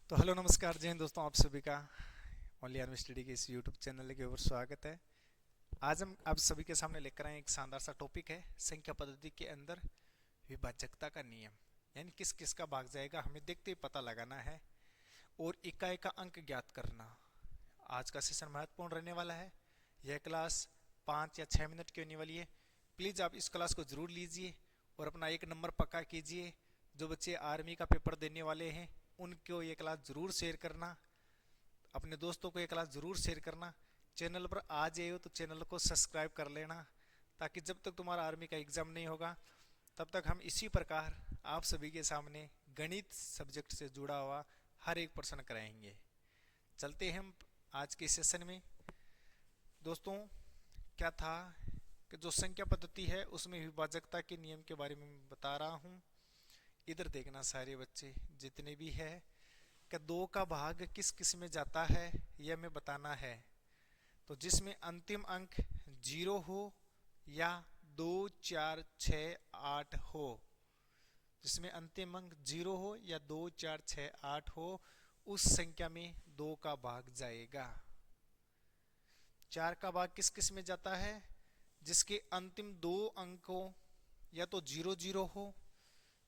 तो हेलो नमस्कार जय हिंद दोस्तों, आप सभी का ओनली आर्मी स्टडी के इस यूट्यूब चैनल के ऊपर स्वागत है। आज हम आप सभी के सामने लेकर आए एक शानदार सा टॉपिक है संख्या पद्धति के अंदर विभाजकता का नियम। यानी किस किस का भाग जाएगा हमें देखते ही पता लगाना है और इकाई का अंक ज्ञात करना। आज का सेशन महत्वपूर्ण रहने वाला है। यह क्लास 5 या 6 मिनट की होने वाली है। प्लीज़ आप इस क्लास को ज़रूर लीजिए और अपना 1 नंबर पक्का कीजिए। जो बच्चे आर्मी का पेपर देने वाले हैं उनको ये क्लास ज़रूर शेयर करना, अपने दोस्तों को ये क्लास ज़रूर शेयर करना। चैनल पर आ जाए हो तो चैनल को सब्सक्राइब कर लेना, ताकि जब तक तुम्हारा आर्मी का एग्ज़ाम नहीं होगा तब तक हम इसी प्रकार आप सभी के सामने गणित सब्जेक्ट से जुड़ा हुआ हर एक प्रश्न कराएंगे। चलते हैं हम आज के सेशन में। दोस्तों, क्या था कि जो संख्या पद्धति है उसमें विभाजकता के नियम के बारे में मैं बता रहा हूँ। इधर देखना सारे बच्चे जितने भी है कि 2 का भाग किस किस में जाता है यह हमें बताना है। तो जिसमें अंतिम अंक 0 हो या 2 4 6 8 हो, जिसमें अंतिम अंक 0 हो या 2 4 6 8 हो, उस संख्या में 2 का भाग जाएगा। 4 का भाग किस किस में जाता है? जिसके अंतिम 2 अंकों या तो 0 0 हो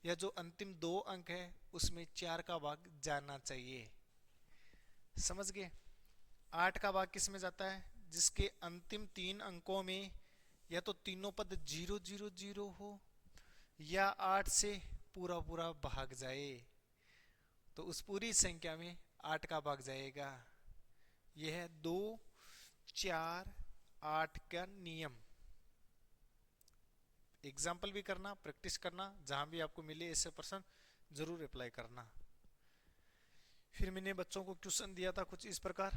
या जो अंतिम 2 अंक है उसमें 4 का भाग जाना चाहिए। समझ गए? 8 का भाग किस में जाता है? जिसके अंतिम 3 अंकों में या तो तीनों पद 0 0 0 हो या 8 से पूरा पूरा भाग जाए, तो उस पूरी संख्या में 8 का भाग जाएगा। यह है 2 4 8 का नियम। एग्जाम्पल भी करना, प्रैक्टिस करना, जहां भी आपको मिले ऐसे प्रश्न जरूर अप्लाई करना। फिर मैंने बच्चों को क्वेश्चन दिया था कुछ इस प्रकार,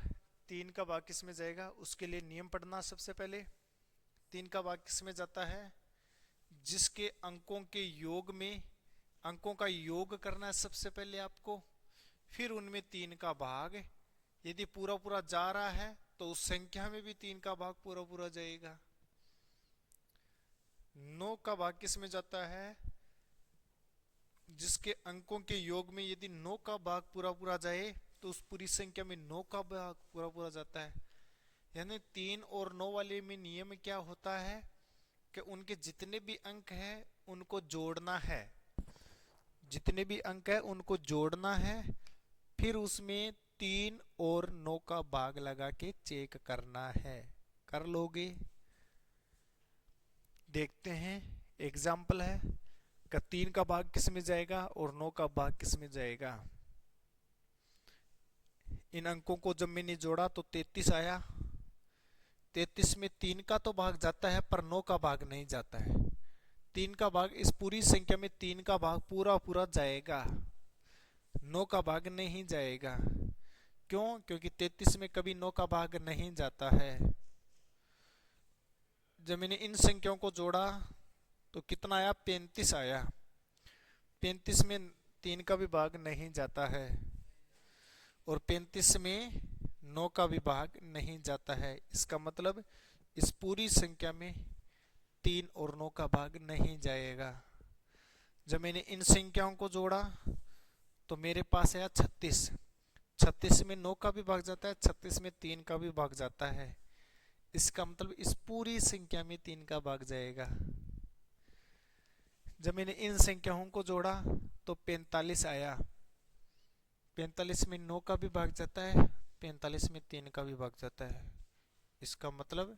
3 का भाग किस में जाएगा उसके लिए नियम पढ़ना। सबसे पहले 3 का भाग किस में जाता है? जिसके अंकों के योग में अंकों का योग करना है सबसे पहले आपको, फिर उनमें 3 का भाग यदि पूरा पूरा जा रहा है तो उस संख्या में भी 3 का भाग पूरा पूरा जाएगा। 9 का भाग किस में जाता है? जिसके अंकों के योग में यदि 9 का भाग पूरा पूरा जाए तो उस पूरी संख्या में 9 का भाग पूरा पूरा जाता है। यानी 3 और 9 वाले में नियम क्या होता है कि उनके जितने भी अंक हैं उनको जोड़ना है। जितने भी अंक है उनको जोड़ना है, फिर उसमें 3 और 9 का भाग लगा के चेक करना है। कर लोगे? देखते हैं। एग्जाम्पल है का 3 का भाग किस में जाएगा और 9 का भाग किस में जाएगा। इन अंकों को जब मैंने जोड़ा तो 33 आया। 33 में 3 का तो भाग जाता है पर 9 का भाग नहीं जाता है। 3 का भाग, इस पूरी संख्या में 3 का भाग पूरा पूरा जाएगा, 9 का भाग नहीं जाएगा। क्यों? क्योंकि 33 में कभी 9 का भाग नहीं जाता है। जब मैंने इन संख्याओं को जोड़ा तो कितना आया? 35 आया। 35 में 3 का भी भाग नहीं जाता है और 35 में 9 का भी भाग नहीं जाता है। इसका मतलब इस पूरी संख्या में 3 और 9 का भाग नहीं जाएगा। जब मैंने इन संख्याओं को जोड़ा तो मेरे पास आया 36। 36 में 9 का भी भाग जाता है, 36 में 3 का भी भाग जाता है। इसका मतलब इस पूरी संख्या में 3 का भाग जाएगा। जब मैंने इन संख्याओं को जोड़ा तो 45 आया। 45 में 9 का भी भाग जाता है, 45 में 3 का भी भाग जाता है। इसका मतलब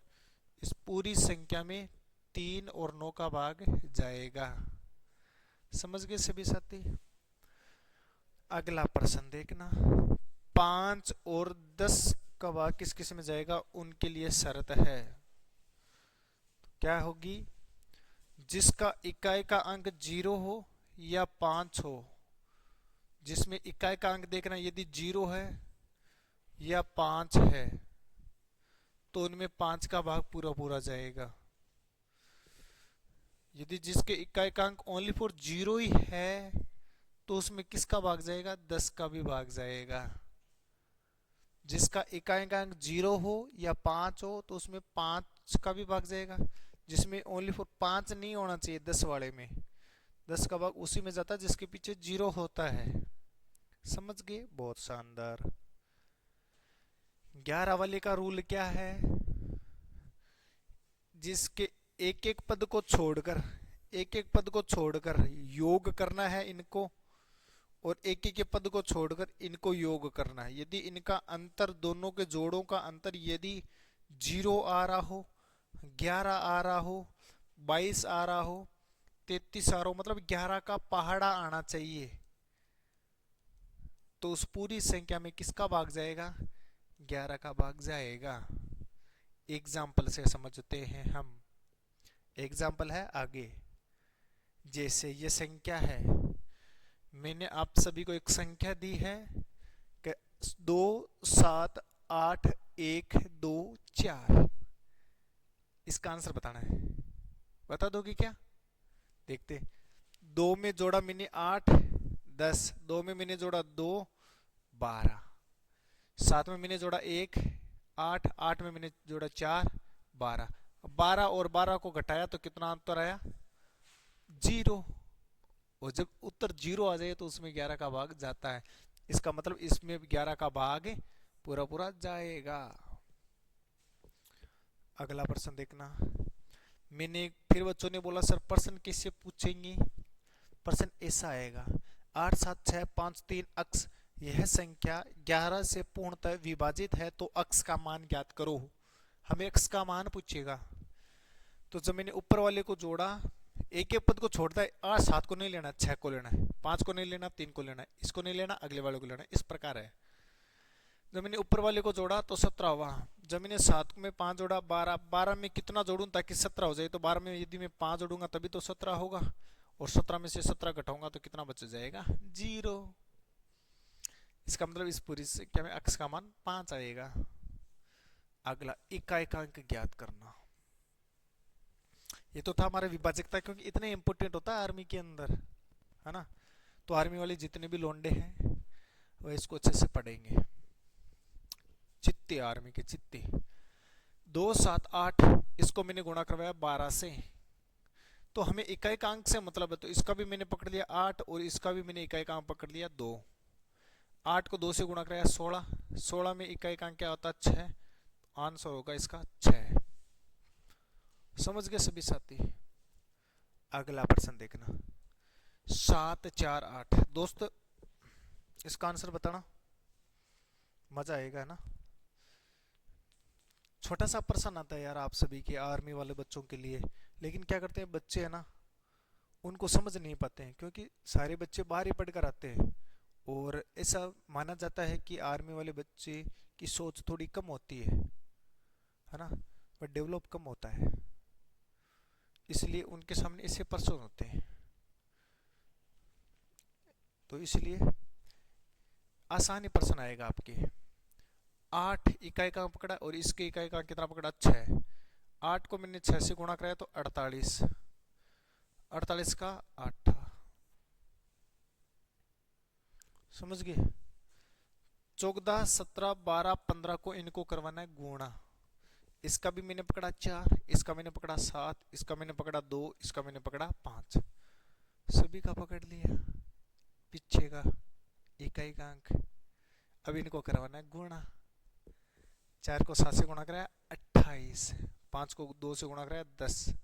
इस पूरी संख्या में 3 और 9 का भाग जाएगा। समझ गए सभी साथी? अगला प्रश्न देखना। 5 और 10 का भाग किस किस में जाएगा उनके लिए शर्त है। क्या होगी? जिसका इकाई का अंक 0 हो या 5 हो। जिसमें इकाई का अंक देखना, यदि 0 है या 5 है तो उनमें 5 का भाग पूरा पूरा जाएगा। यदि जिसके इकाई का अंक ओनली फॉर 0 ही है तो उसमें किसका भाग जाएगा? 10 का भी भाग जाएगा। जिसका इकाई का अंक 0 हो या 5 हो तो उसमें 5 का भी भाग जाएगा। जिसमें ओनली फॉर 5 नहीं होना चाहिए 10 वाले में, 10 का भाग उसी में जाता है जिसके पीछे 0 होता है। समझ गए, बहुत शानदार। 11 वाले का रूल क्या है? जिसके एक एक पद को छोड़कर, एक एक पद को छोड़कर योग करना है इनको, और एक एक पद को छोड़कर इनको योग करना है। यदि इनका अंतर, दोनों के जोड़ों का अंतर यदि 0 आ रहा हो, 11 आ रहा हो, 22 आ रहा हो, 33 आ रहा हो, मतलब 11 का पहाड़ा आना चाहिए, तो उस पूरी संख्या में किसका भाग जाएगा? 11 का भाग जाएगा। एग्जाम्पल से समझते हैं हम। एग्जाम्पल है आगे। जैसे ये संख्या है, मैंने आप सभी को एक संख्या दी है कि 2 7 8 1 2 4। इसका आंसर बताना है। बता दोगे क्या? देखते। 2 में जोड़ा मैंने 8 10, 2 में मैंने जोड़ा 2 12, 7 में मैंने जोड़ा 1 8, 8 में मैंने जोड़ा 4 12। 12 और 12 को घटाया तो कितना अंतर आया? 0। और जब उत्तर 0 आ जाए तो उसमें 11 का भाग जाता है। इसका मतलब इसमें 11 का भाग पूरा पूरा जाएगा। अगला प्रश्न देखना। मैंने फिर बच्चों ने बोला सर प्रश्न किससे पूछेंगे? प्रश्न ऐसा आएगा, 8 7 6 5 3 अक्स, यह संख्या 11 से पूर्णतः विभाजित है तो अक्स का मान ज्ञात करो। हमें अक्स का मान पूछेगा। तो जब मैंने ऊपर वाले को जोड़ा, एक एक पद को छोड़ता है, 8 7 को नहीं लेना, 6 को लेना है, 5 को नहीं लेना, 3 को लेना है, इसको नहीं लेना, अगले वाले को लेना, इस प्रकार है। जब मैंने ऊपर वाले को जोड़ा तो 17 हुआ। जब मैंने 7 में 5 जोड़ा 12, 12 में कितना जोड़ूं ताकि 17 हो जाए? तो 12 में यदि मैं 5 जोड़ूंगा तभी तो 17 होगा, और 17 में से 17 घटाऊंगा तो कितना बच जाएगा? 0। इसका मतलब इस पूरी संख्या में अक्स का मान 5 आएगा। अगला इकाएकांक ज्ञात करना। ये तो था हमारा विभाजकता, क्योंकि इतने इंपोर्टेंट होता है आर्मी के अंदर, है ना। तो आर्मी वाले जितने भी लोंडे हैं वह इसको अच्छे से पढ़ेंगे। चित्ते, आर्मी के चित्ते। 2 7 8, इसको मैंने गुणा करवाया 12 से, तो हमें इकाएकांक से मतलब है, तो इसका भी मैंने पकड़ लिया 8 और इसका भी मैंने इकाएकांक पकड़ लिया 2। 8 को 2 से गुणा कराया 16, 16 में इकाएकांक क्या होता है? 6। आंसर होगा इसका 6। समझ गए सभी साथी? अगला प्रश्न देखना। 7 4 8, दोस्त इसका आंसर बताना, मजा आएगा ना। छोटा सा प्रश्न आता है यार आप सभी के, आर्मी वाले बच्चों के लिए, लेकिन क्या करते हैं बच्चे है ना, उनको समझ नहीं पाते हैं, क्योंकि सारे बच्चे बाहर ही पढ़कर आते हैं, और ऐसा माना जाता है कि आर्मी वाले बच्चे की सोच थोड़ी कम होती है ना, और डेवलप कम होता है, इसलिए उनके सामने ऐसे प्रश्न होते हैं। तो इसलिए आसानी प्रश्न आएगा आपके। 8 इकाई का पकड़ा और इसके इकाई का कितना पकड़ा? 6। 8 को मैंने 6 से गुणा कराया तो 48, 48 का 8। समझ गए? 14 17 12 15 को इनको करवाना है गुणा। इसका भी मैंने पकड़ा 4, इसका मैंने पकड़ा 7, इसका मैंने पकड़ा 2, इसका मैंने पकड़ा 5, सभी का पकड़ लिया पीछे का इकाई का अंक। अब इनको करवाना है गुणा। 4 को 7 से गुणा कराया 28, 5 को 2 से गुणा कराया 10,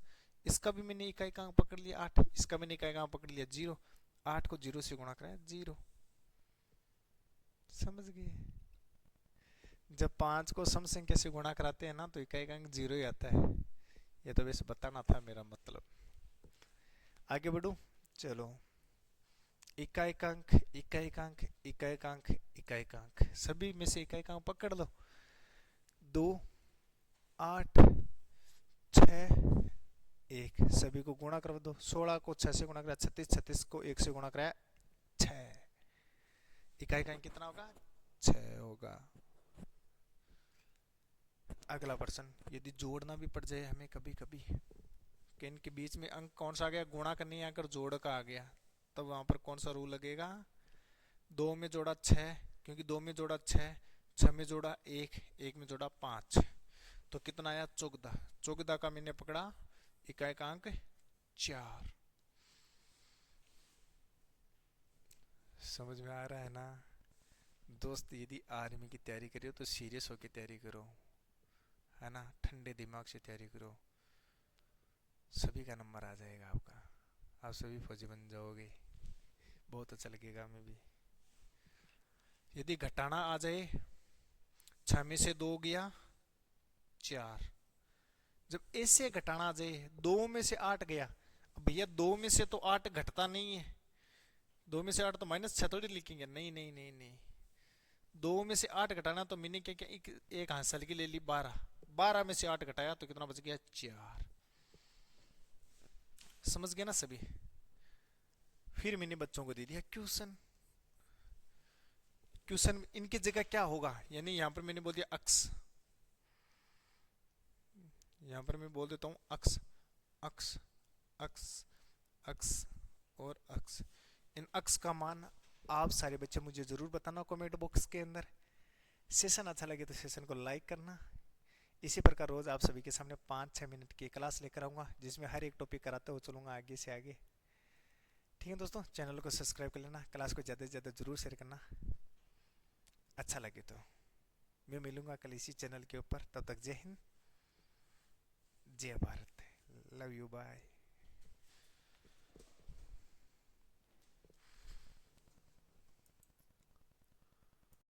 इसका भी मैंने इकाई का अंक पकड़ लिया 8, इसका मैंने इकाई का अंक पकड़ लिया 0, 8 को 0 से गुणा कराया 0। समझ गए? जब 5 को सम संख्या से गुणा कराते हैं ना तो इकाई का अंक 0 ही आता है। ये तो वैसे बताना था मेरा मतलब। आगे बढ़ू, चलो। इकाएकांक इकाएकांक इकाएकांक इकाएकांक, सभी में से इकाएकांक पकड़ लो। 2 8 6 1, सभी को गुणा कर दो। 16 को 6 से गुणा कराया 36, 36 को 1 से गुणा कराया 6, इकाएकांक कितना होगा? 6 होगा। अगला प्रश्न, यदि जोड़ना भी पड़ जाए हमें कभी कभी कि इनके बीच में अंक कौन सा आ गया, गुणा का नहीं आकर जोड़ का आ गया, तब वहां पर कौन सा रूल लगेगा? 2 में जोड़ा 6, क्योंकि 2 में जोड़ा 6, 6 में जोड़ा 1, 1 में जोड़ा 5, तो कितना आया? 14। 14 का मैंने पकड़ा इकाई का अंक 4। समझ में आ रहा है ना दोस्त? यदि आर्मी की तैयारी कर रहे हो तो सीरियस होकर तैयारी करो, है ना, ठंडे दिमाग से तैयारी करो, सभी का नंबर आ जाएगा आपका, आप सभी फौजी बन जाओगे, बहुत अच्छा लगेगा हमें भी। यदि घटाना आ जाए, 6 में से 2 गया 4, जब ऐसे घटाना आ जाए 2 में से 8 गया, अब भैया 2 में से तो 8 घटता नहीं है, 2 में से 8 तो -6 थोड़ी लिखेंगे, नहीं नहीं नहीं नहीं, 2 में से 8 घटाना तो मैंने क्या क्या एक हासिल की ले ली 12, 12 में से 8 घटाया तो कितना बच गया 4। समझ गए ना सभी? फिर मैंने बच्चों को दे दिया क्वेश्चन। क्वेश्चन इनकी जगह क्या होगा, यानी यहां पर मैंने बोल दिया अक्स, यहां पर मैं बोल देता हूं अक्स, अक्स, अक्स, अक्स और अक्स। इन अक्स का मान आप सारे बच्चे मुझे जरूर बताना कमेंट बॉक्स के अंदर। सेशन अच्छा लगे तो सेशन को लाइक करना। इसी प्रकार रोज आप सभी के सामने 5-6 मिनट की क्लास लेकर आऊंगा, जिसमें हर एक टॉपिक कराते हुए चलूंगा आगे से आगे। ठीक है दोस्तों, चैनल को सब्सक्राइब कर लेना, क्लास को ज़्यादा से ज़्यादा जरूर शेयर करना, अच्छा लगे तो। मैं मिलूंगा कल इसी चैनल के ऊपर, तब तक जय हिंद, जय भारत, लव यू, बाय।